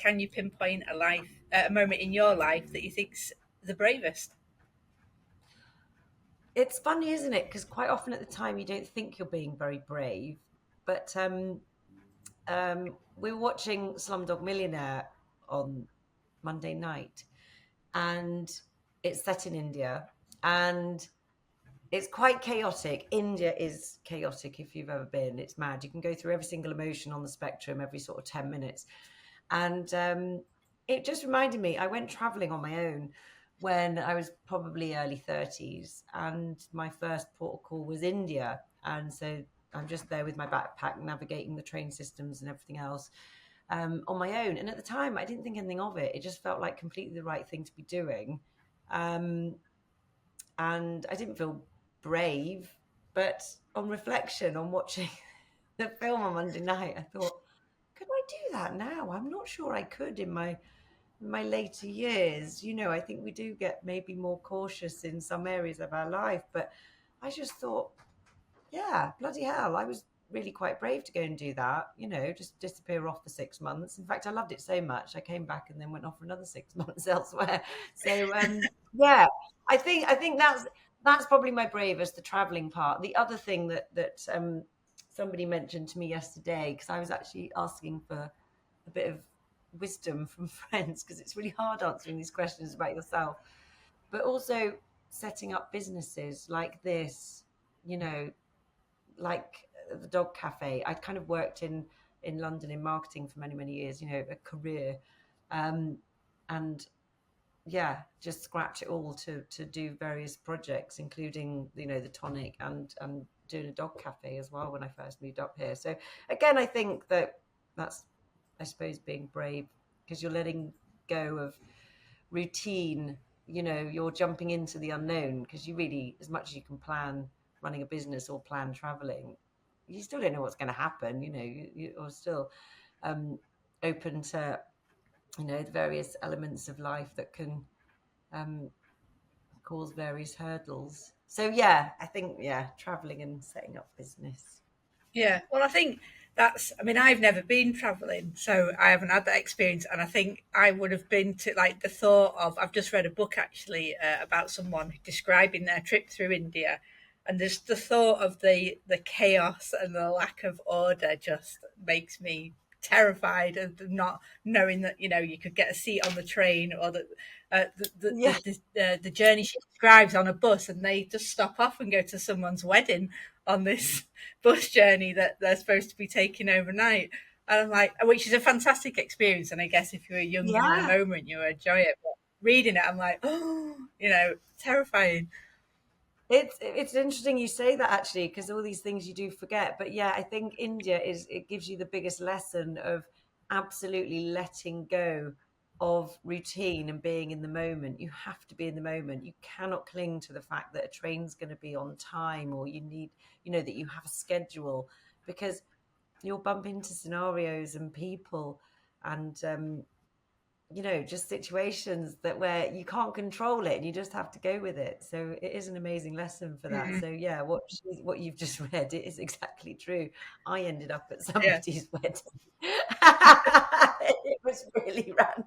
can you pinpoint a moment in your life that you think's the bravest? It's funny, isn't it? Because quite often at the time you don't think you're being very brave. But we were watching Slumdog Millionaire on Monday night, and it's set in India, and it's quite chaotic. India is chaotic if you've ever been. It's mad. You can go through every single emotion on the spectrum every sort of 10 minutes. And it just reminded me, I went traveling on my own when I was probably early 30s, and my first port of call was India. And so I'm just there with my backpack, navigating the train systems and everything else on my own. And at the time, I didn't think anything of it. It just felt like completely the right thing to be doing. Um, and I didn't feel brave, but on reflection, on watching the film on Monday night, I thought, could I do that now? I'm not sure I could in my later years. I think we do get maybe more cautious in some areas of our life, but I just thought, yeah, bloody hell, I was really quite brave to go and do that, just disappear off for 6 months. In fact, I loved it so much I came back and then went off for another 6 months elsewhere. So yeah, I think that's probably my bravest, the traveling part. The other thing that somebody mentioned to me yesterday, because I was actually asking for a bit of wisdom from friends, because it's really hard answering these questions about yourself, but also setting up businesses like this, you know like the dog cafe. I'd kind of worked in London in marketing for many years, a career, um, and yeah, just scratch it all to do various projects, including the tonic and doing a dog cafe as well when I first moved up here. So again, I think that's, I suppose, being brave, because you're letting go of routine. You're jumping into the unknown, because you really, as much as you can plan running a business or plan traveling, you still don't know what's going to happen. You're still open to the various elements of life that can um, cause various hurdles. So yeah, I think, yeah, traveling and setting up business. Yeah, well, I think I mean, I've never been traveling, so I haven't had that experience. And I think I would have been to like the thought of, I've just read a book actually about someone describing their trip through India. And just the thought of the chaos and the lack of order just makes me terrified of not knowing that you could get a seat on the train, or that Yeah, the journey she describes on a bus, and they just stop off and go to someone's wedding on this bus journey that they're supposed to be taking overnight. And I'm like, which is a fantastic experience. And I guess if you were young and in the yeah. moment, you enjoy it. But reading it, I'm like, oh, terrifying. It's interesting you say that, actually, because all these things you do forget. But yeah, I think India it gives you the biggest lesson of absolutely letting go of routine and being in the moment. You have to be in the moment. You cannot cling to the fact that a train's going to be on time, or you need, that you have a schedule, because you'll bump into scenarios and people, and just situations where you can't control it, and you just have to go with it. So it is an amazing lesson for that. Mm, So yeah, what you've just read, it is exactly true. I ended up at yeah, somebody's wedding. It was really random,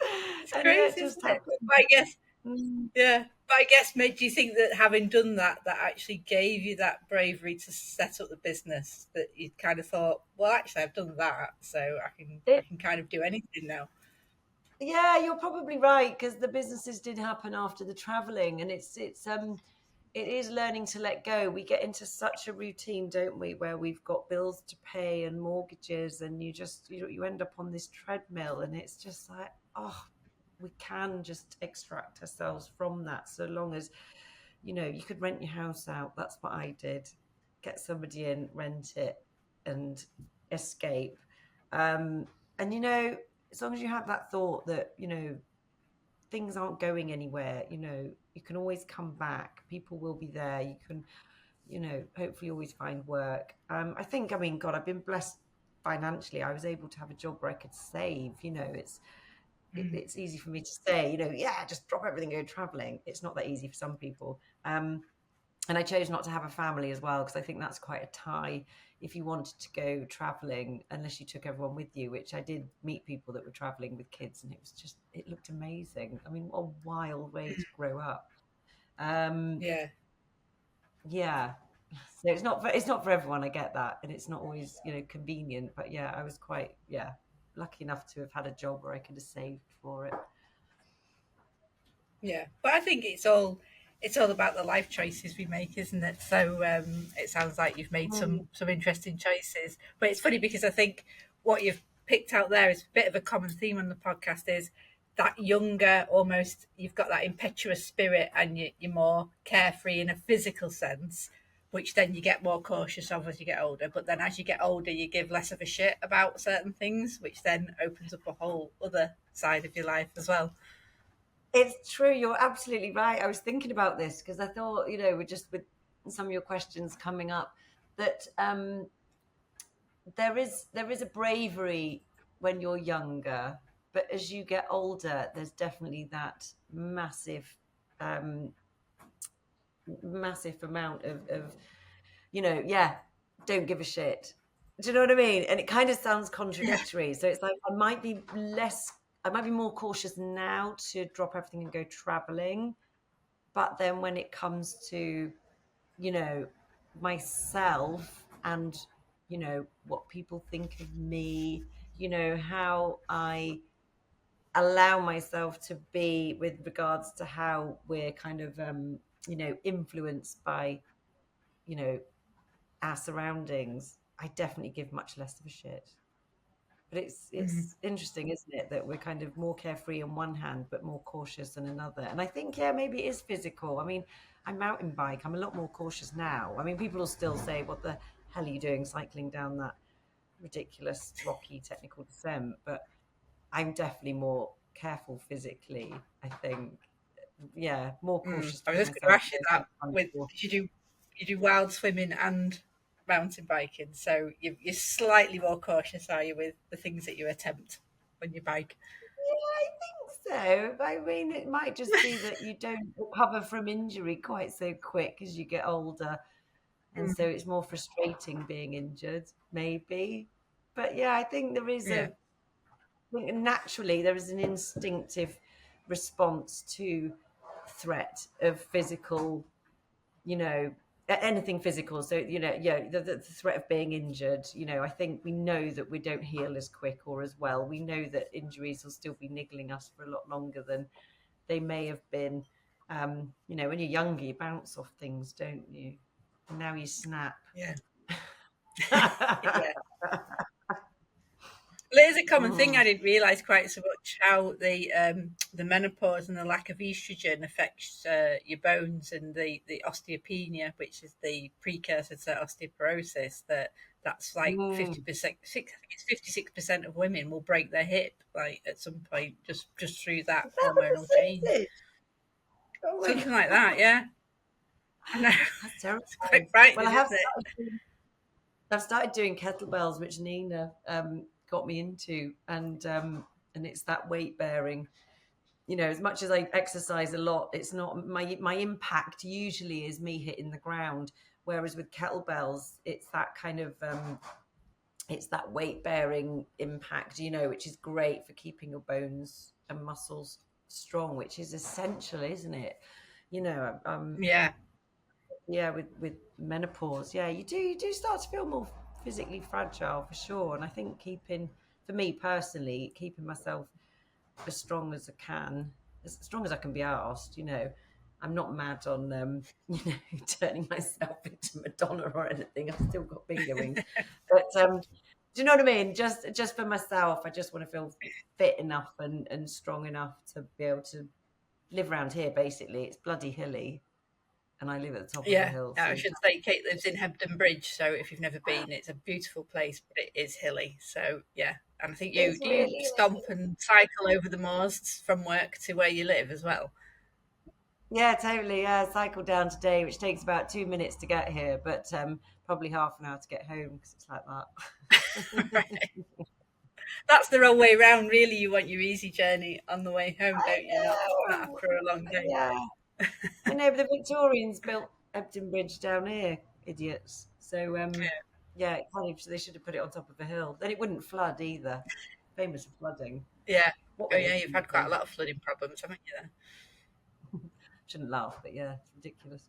it's and yeah, it crazy, just isn't it? happened. But I guess, Mm. yeah. But I guess, mate, do you think that having done that, that actually gave you that bravery to set up the business? That you kind of thought, well, actually, I've done that, so I It, can kind of do anything now. yeah, you're probably right, because the businesses did happen after the traveling, and it is learning to let go. We get into such a routine, don't we, where we've got bills to pay and mortgages, and you end up on this treadmill, and it's just like, oh, we can just extract ourselves from that, so long as you could rent your house out. That's what I did. Get somebody in, rent it, and escape. Um, and as long as you have that thought that things aren't going anywhere, you can always come back. People will be there. You can, hopefully always find work. I think, I mean, God, I've been blessed financially. I was able to have a job where I could save. Mm. It's easy for me to say, yeah, just drop everything, go traveling. It's not that easy for some people. And I chose not to have a family as well, because I think that's quite a tie if you wanted to go traveling, unless you took everyone with you, which I did meet people that were traveling with kids, and it looked amazing. I mean, what a wild way to grow up. Um, Yeah. yeah. So it's not for everyone. I get that, and it's not always convenient. But yeah, I was quite lucky enough to have had a job where I could have saved for it. Yeah, but I think it's all about the life choices we make, isn't it? So it sounds like you've made Mm, some interesting choices. But it's funny because I think what you've picked out there is a bit of a common theme on the podcast is that younger, almost you've got that impetuous spirit, and you're more carefree in a physical sense, which then you get more cautious of as you get older. But then as you get older, you give less of a shit about certain things, which then opens up a whole other side of your life as well. It's true. You're absolutely right. I was thinking about this because I thought, with some of your questions coming up, that there is a bravery when you're younger, but as you get older, there's definitely that um, massive amount of yeah, don't give a shit. Do you know what I mean? And it kind of sounds Yeah. contradictory. So it's like I might be more cautious now to drop everything and go traveling. But then when it comes to, you know, myself and, what people think of me, how I allow myself to be with regards to how we're kind of, influenced by, you know, our surroundings, I definitely give much less of a shit. But Mhm. it's interesting, isn't it, that we're kind of more carefree on one hand, but more cautious on another. And I think, yeah, maybe it is physical. I mean, I mountain bike. I'm a lot more cautious now. I mean, people will still say, "What the hell are you doing cycling down that ridiculous rocky technical descent?" But I'm definitely more careful physically. I think, yeah, more cautious I to was give just going to myself ask you a that kind with of. because you do wild swimming and mountain biking, so you're slightly more cautious, are you, with the things that you attempt when you bike? Yeah, I think so. I mean, it might just be that you don't recover from injury quite so quick as you get older. And so Mm. it's more frustrating being injured, maybe. But yeah, I think Yeah, I think naturally there is an instinctive response to threat of physical, you know, anything physical. So, yeah, the threat of being injured, I think we know that we don't heal as quick or as well. We know that injuries will still be niggling us for a lot longer than they may have been. When you're younger, you bounce off things, don't you? And now you snap. yeah, yeah. Well, it is a common thing. I Mm. didn't realise quite so much how the menopause and the lack of estrogen affects your bones and the osteopenia, which is the precursor to osteoporosis. That's like Mm. 50%. I think it's 56% of women will break their hip like at some point just through that Is that what hormonal the change, percentage? Oh my something like that. god, Yeah, I know. that's It's quite terrifying. Well, frightening, isn't it? I've started doing kettlebells, which Nina got me into, and it's that weight bearing. As much as I exercise a lot, it's not my impact usually is me hitting the ground. Whereas with kettlebells, it's that weight bearing impact, which is great for keeping your bones and muscles strong, which is essential, isn't it? Yeah, Yeah, with menopause, yeah, you do start to feel more physically fragile for sure. And I think for me personally, keeping myself as strong as I can, as strong as I can be asked. I'm not mad on turning myself into Madonna or anything. I've still got finger rings, but do you know what I mean? Just for myself, I just want to feel fit enough and strong enough to be able to live around here. Basically, it's bloody hilly, and I live at the top of a yeah. hill, so I you should say Kate lives in Hebden Bridge, so if you've never been, it's a beautiful place, but it is hilly. So yeah, and I think you it's do you really stomp and cycle over the moors from work to where you live as well. yeah, totally. Yeah, I cycled down today, which takes about 2 minutes to get here, but probably half an hour to get home because it's like that. Right. That's the wrong way round. Really, you want your easy journey on the way home, I don't you? Not know. after a long day. Yeah, I know, but the Victorians built Ebden Bridge down here, idiots. So Yeah, it kind of, they should have put it on top of a hill. Then it wouldn't flood either. Famous for flooding. Yeah. What Oh were they yeah, you've had quite a thinking? lot of flooding problems, haven't you? There. Shouldn't laugh, but yeah, it's ridiculous.